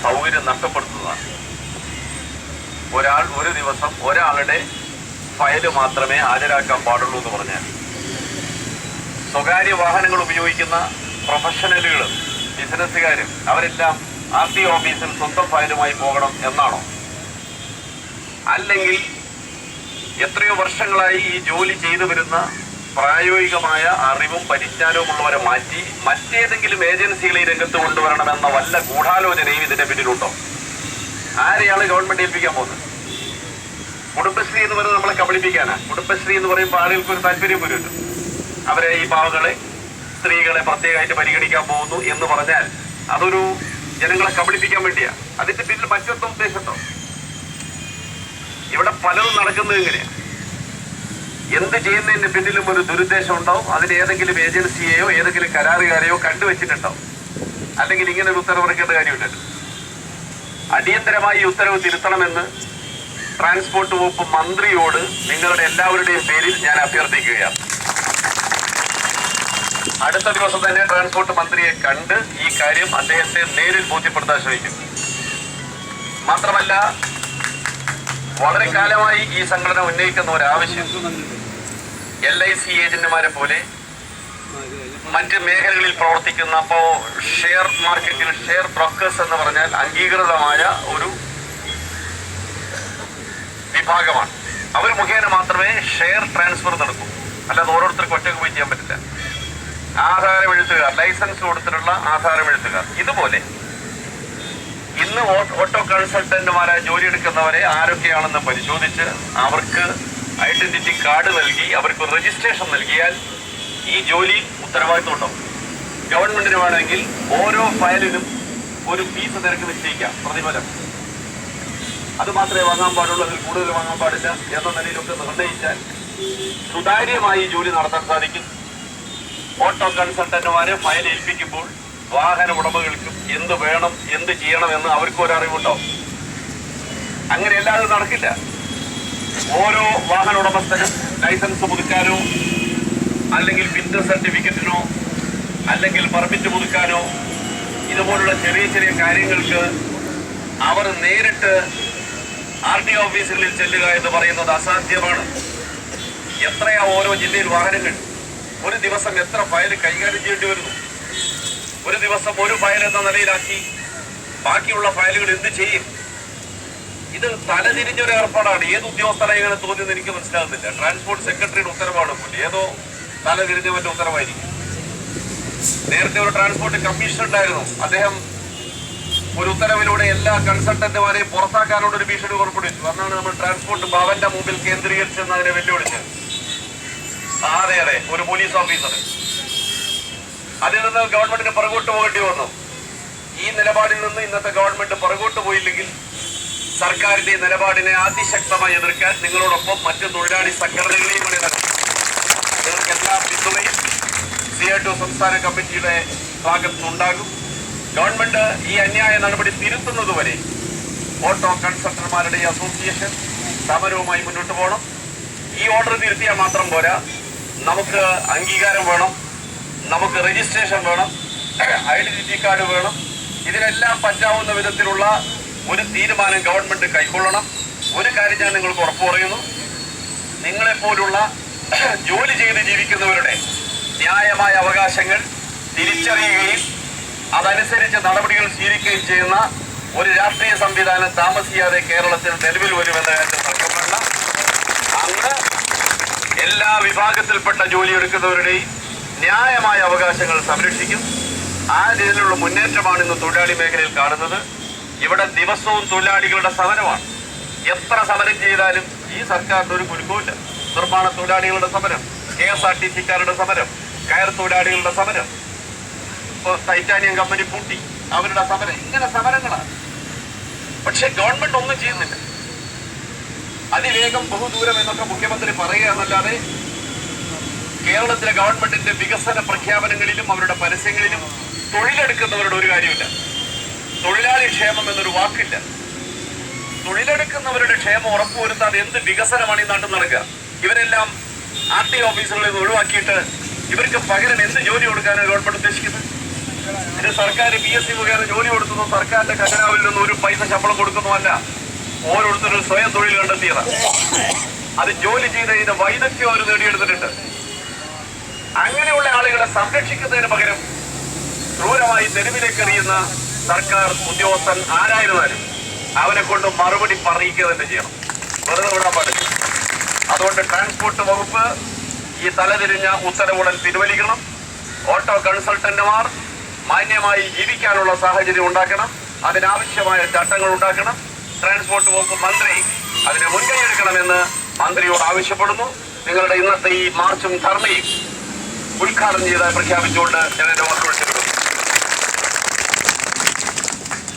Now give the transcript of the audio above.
സൗകര്യം നഷ്ടപ്പെടുത്തുന്നതാണ്. ഒരു ദിവസം ഒരാളുടെ ഫയല് മാത്രമേ ഹാജരാക്കാൻ പാടുള്ളൂ എന്ന് പറഞ്ഞാൽ സ്വകാര്യ വാഹനങ്ങൾ ഉപയോഗിക്കുന്ന പ്രൊഫഷണലുകളും ബിസിനസ്സുകാരും അവരെല്ലാം RTO ഓഫീസിൽ സ്വന്തം ഫയലുമായി പോകണം എന്നാണോ? അല്ലെങ്കിൽ എത്രയോ വർഷങ്ങളായി ഈ ജോലി ചെയ്തു വരുന്ന പ്രായോഗികമായ അറിവും പരിജ്ഞാനവും ഉള്ളവരെ മാറ്റി മറ്റേതെങ്കിലും ഏജൻസികളെ രംഗത്ത് കൊണ്ടുവരണമെന്ന വല്ല ഗൂഢാലോചനയും ഇതിന്റെ പിന്നിലുണ്ടോ? ആരെയാണ് ഗവൺമെന്റ് ഏൽപ്പിക്കാൻ പോകുന്നത്? കുടുംബശ്രീ എന്ന് പറയുന്നത് നമ്മളെ കബളിപ്പിക്കാനാ. കുടുംബശ്രീ എന്ന് പറയുമ്പോൾ ആളുകൾക്ക് ഒരു താല്പര്യം വരുമല്ലോ. അവരെ ഈ പാവങ്ങളെ സ്ത്രീകളെ പ്രത്യേകമായിട്ട് പരിഗണിക്കാൻ പോകുന്നു എന്ന് പറഞ്ഞാൽ അതൊരു ജനങ്ങളെ കബളിപ്പിക്കാൻ വേണ്ടിയാ. അതിന്റെ പിന്നിൽ മറ്റൊരു ഉദ്ദേശമുണ്ടോ? ഇവിടെ പലതും നടക്കുന്നത് എങ്ങനെയാ? എന്ത് ചെയ്യുന്നതിന്റെ പിന്നിലും ഒരു ദുരുദ്ദേശം ഉണ്ടാവും. അതിന് ഏതെങ്കിലും ഏജൻസിയെയോ ഏതെങ്കിലും കരാറുകാരെയോ കണ്ടുവച്ചിട്ടുണ്ടാവും. അല്ലെങ്കിൽ ഇങ്ങനെ ഒരു ഉത്തരവിറക്കേണ്ട കാര്യമില്ലല്ലോ. അടിയന്തരമായി ഈ ഉത്തരവ് തിരുത്തണമെന്ന് ട്രാൻസ്പോർട്ട് വകുപ്പ് മന്ത്രിയോട് നിങ്ങളുടെ എല്ലാവരുടെയും പേരിൽ ഞാൻ അഭ്യർത്ഥിക്കുകയാണ്. അടുത്ത ദിവസം തന്നെ ട്രാൻസ്പോർട്ട് മന്ത്രിയെ കണ്ട് ഈ കാര്യം അദ്ദേഹത്തെ നേരിൽ ബോധ്യപ്പെടുത്താൻ ശ്രമിക്കും. മാത്രമല്ല, വളരെ കാലമായി ഈ സംഘടന ഉന്നയിക്കുന്ന ഒരാവശ്യം LIC ഏജന്റുമാരെ പോലെ മറ്റ് മേഖലകളിൽ പ്രവർത്തിക്കുന്ന, അപ്പോ ഷെയർ മാർക്കറ്റിൽ ഷെയർ ബ്രോക്കേഴ്സ് എന്ന് പറഞ്ഞാൽ അംഗീകൃതമായ ഒരു വിഭാഗമാണ്. അവർ മുഖേന മാത്രമേ ഷെയർ ട്രാൻസ്ഫർ നടക്കൂ. അല്ലാതെ ഓരോരുത്തർക്കും ഒറ്റയ്ക്ക് പോയി ചെയ്യാൻ പറ്റില്ല. ആധാരമെഴുത്തുകാർ, ലൈസൻസ് കൊടുത്തിട്ടുള്ള ആധാരമെഴുത്തുകാർ, ഇതുപോലെ ഇന്ന് ഓട്ടോ കൺസൾട്ടന്റുമാരായി ജോലി എടുക്കുന്നവരെ ആരൊക്കെയാണെന്ന് പരിശോധിച്ച് അവർക്ക് ഐഡന്റിറ്റി കാർഡ് നൽകി അവർക്ക് രജിസ്ട്രേഷൻ നൽകിയാൽ ഈ ജോലി ഉത്തരവാദിത്വം ഉണ്ടാവും. ഗവൺമെന്റിന് വേണമെങ്കിൽ ഓരോ ഫയലിനും ഒരു ഫീസ് നിരക്ക് നിശ്ചയിക്കാം, പ്രതിഫലം. അത് മാത്രമേ വാങ്ങാൻ പാടുള്ളൂ, അതിൽ കൂടുതൽ വാങ്ങാൻ പാടില്ല എന്ന നിലയിലൊക്കെ നിർണയിച്ചാൽ സുതാര്യമായി ജോലി നടത്താൻ സാധിക്കും. ഓട്ടോ കൺസൾട്ടന്റുമാരെ ഫയൽ ഏൽപ്പിക്കുമ്പോൾ വാഹന ഉടമകൾക്കും എന്ത് വേണം എന്ത് ചെയ്യണം എന്ന് അവർക്കും ഒരറിവുണ്ടാവും. അങ്ങനെ എല്ലാവരും നടക്കില്ല. ഓരോ വാഹന ഉടമസ്ഥനും ലൈസൻസ് പുതുക്കാനോ അല്ലെങ്കിൽ ഫിറ്റ്നസ് സർട്ടിഫിക്കറ്റിനോ അല്ലെങ്കിൽ പെർമിറ്റ് പുതുക്കാനോ ഇതുപോലുള്ള ചെറിയ ചെറിയ കാര്യങ്ങൾക്ക് അവർ നേരിട്ട് RTO ഓഫീസുകളിൽ ചെല്ലുക എന്ന് പറയുന്നത് അസാധ്യമാണ്. എത്രയാ ഓരോ ജില്ലയിൽ വാഹനങ്ങൾ? ഒരു ദിവസം എത്ര ഫയൽ കൈകാര്യം ചെയ്യേണ്ടി വരുന്നു? ഒരു ദിവസം ഒരു ഫയൽ എന്ന നിലയിലാക്കി ബാക്കിയുള്ള ഫയലുകൾ എന്ത് ചെയ്യും? ഇത് തലതിരിഞ്ഞൊരു ഏർപ്പാടാണ്. ഏത് ഉദ്യോഗസ്ഥനെ ഇങ്ങനെ തോന്നിയെന്ന് എനിക്ക് മനസ്സിലാകുന്നില്ല. ട്രാൻസ്പോർട്ട് സെക്രട്ടറിയുടെ ഉത്തരവാണ് പോലും ഏതോ തലതിരിഞ്ഞവന്റെ ഉത്തരവായിരിക്കും. നേരത്തെ ഒരു ട്രാൻസ്പോർട്ട് കമ്മീഷണർ ഉണ്ടായിരുന്നു. അദ്ദേഹം ഒരു ഉത്തരവിലൂടെ എല്ലാ കൺസൾട്ടന്റുമാരെയും പുറത്താക്കാനുള്ള ഒരു ഭീഷണി പുറപ്പെടുവിച്ചു. അന്നാണ് നമ്മൾ ട്രാൻസ്പോർട്ട് ഭവന്റെ മുമ്പിൽ കേന്ദ്രീകരിച്ചെന്ന് അതിനെ വെല്ലുവിളിച്ചത്. അതെ, ഒരു പോലീസ് ഓഫീസർ. അതിൽ നിന്ന് ഗവൺമെന്റിന് പുറകോട്ട് പോകേണ്ടി വന്നു. ഈ നിലപാടിൽ നിന്ന് ഇന്നത്തെ ഗവൺമെന്റ് പുറകോട്ട് പോയില്ലെങ്കിൽ സർക്കാരിന്റെ നിലപാടിനെ അതിശക്തമായി എതിർക്കാൻ നിങ്ങളോടൊപ്പം മറ്റു തൊഴിലാളി സംഘടനകളെയും കൂടി നടത്തി നിങ്ങൾക്ക് എല്ലാ പിന്തുണയും CITO സംസ്ഥാന കമ്മിറ്റിയുടെ ഭാഗത്തുനിന്നുണ്ടാകും. ഗവൺമെന്റ് ഈ അന്യായ നടപടി തിരുത്തുന്നതുവരെ ഓട്ടോ കൺസൾട്ടന്റുമാരുടെ അസോസിയേഷൻ സമരവുമായി മുന്നോട്ട് പോകണം. ഈ ഓർഡർ തിരുത്തിയാൽ മാത്രം പോരാ, നമുക്ക് അംഗീകാരം വേണം, നമുക്ക് രജിസ്ട്രേഷൻ വേണം, ഐഡന്റിറ്റി കാർഡ് വേണം. ഇതിനെല്ലാം പറ്റാവുന്ന വിധത്തിലുള്ള ഒരു തീരുമാനം ഗവൺമെന്റ് കൈക്കൊള്ളണം. ഒരു കാര്യം ഞാൻ നിങ്ങൾക്ക് ഉറപ്പു പറയുന്നു, നിങ്ങളെപ്പോലുള്ള ജോലി ചെയ്ത് ജീവിക്കുന്നവരുടെ ന്യായമായ അവകാശങ്ങൾ തിരിച്ചറിയുകയും അതനുസരിച്ച് നടപടികൾ സ്വീകരിക്കുകയും ചെയ്യുന്ന ഒരു രാഷ്ട്രീയ സംവിധാനം താമസിയാതെ കേരളത്തിൽ നിലവിൽ വരുമെന്ന കാര്യത്തിൽ തർക്കമില്ല. അന്ന് എല്ലാ വിഭാഗത്തിൽപ്പെട്ട ജോലിയെടുക്കുന്നവരുടെയും ന്യായമായ അവകാശങ്ങൾ സംരക്ഷിക്കും. ആ രീതിയിലുള്ള മുന്നേറ്റമാണ് ഇന്ന് തൊഴിലാളി മേഖലയിൽ കാണുന്നത്. ഇവിടെ ദിവസവും തൊഴിലാളികളുടെ സമരമാണ്. എത്ര സമരം ചെയ്താലും ഈ സർക്കാരിന്റെ ഒരു കുലുക്കവുമില്ല. നിർമ്മാണ തൊഴിലാളികളുടെ സമരം, KSRTC-ക്കാരുടെ സമരം, കയർ തൊഴിലാളികളുടെ സമരം, ഇപ്പോൾ ടൈറ്റാനിയം കമ്പനി പൂട്ടി അവരുടെ സമരം, ഇങ്ങനെ സമരങ്ങളാണ്. പക്ഷെ ഗവൺമെന്റ് ഒന്നും ചെയ്യുന്നില്ല. അതിവേഗം ബഹുദൂരം എന്നൊക്കെ മുഖ്യമന്ത്രി പറയുക എന്നല്ലാതെ കേരളത്തിലെ ഗവൺമെന്റിന്റെ വികസന പ്രഖ്യാപനങ്ങളിലും അവരുടെ പരസ്യങ്ങളിലും തൊഴിലെടുക്കുന്നവരുടെ ഒരു കാര്യമില്ല. തൊഴിലാളി ക്ഷേമം എന്നൊരു വാക്കില്ല. തൊഴിലെടുക്കുന്നവരുടെ ക്ഷേമം ഉറപ്പുവരുത്താതെ എന്ത് വികസനമാണ് ഈ നാട്ടിൽ നടക്കുക? ഇവരെല്ലാം RTO ഓഫീസുകളിൽ നിന്ന് ഒഴിവാക്കിയിട്ട് ഇവർക്ക് പകരം എന്ത് ജോലി കൊടുക്കാനാണ് ഗവൺമെന്റ് ഉദ്ദേശിക്കുന്നത്? ഇത് സർക്കാർ PSC മുഖേന ജോലി കൊടുക്കുന്നു, സർക്കാരിന്റെ ഖജനാവിൽ നിന്ന് ഒരു പൈസ ശമ്പളം കൊടുക്കുന്നതല്ല. ഓരോരുത്തരും സ്വയം തൊഴിൽ കണ്ടെത്തിയതാണ്. അത് ജോലി ചെയ്തതിന്റെ വൈദഗ്ധ്യം അവർ നേടിയെടുത്തിട്ടുണ്ട്. അങ്ങനെയുള്ള ആളുകളെ സംരക്ഷിക്കുന്നതിന് പകരം ക്രൂരമായി തെരുവിലേക്ക് എറിയുന്ന സർക്കാർ ഉദ്യോഗസ്ഥൻ ആരായിരുന്നാലും അവനെ കൊണ്ട് മറുപടി പറയിക്കുക തന്നെ ചെയ്യണം, വെറുതെ വിടാൻ പാടില്ല. അതുകൊണ്ട് ട്രാൻസ്പോർട്ട് വകുപ്പ് ഈ തലതിരിഞ്ഞ ഉത്തരവുടൻ പിൻവലിക്കണം. ഓട്ടോ കൺസൾട്ടന്റുമാർ മാന്യമായി ജീവിക്കാനുള്ള സാഹചര്യം ഉണ്ടാക്കണം. അതിനാവശ്യമായ ചട്ടങ്ങൾ ഉണ്ടാക്കണം. ട്രാൻസ്പോർട്ട് വകുപ്പ് മന്ത്രി അതിന് മുൻകൈയെടുക്കണമെന്ന് മന്ത്രിയോട് ആവശ്യപ്പെടുന്നു. നിങ്ങളുടെ ഇന്നത്തെ ഈ മാർച്ചും ധർണയും ഉദ്ഘാടനം ചെയ്ത് പ്രഖ്യാപിച്ചുകൊണ്ട് ഞാൻ എന്റെ വാക്കുകൾ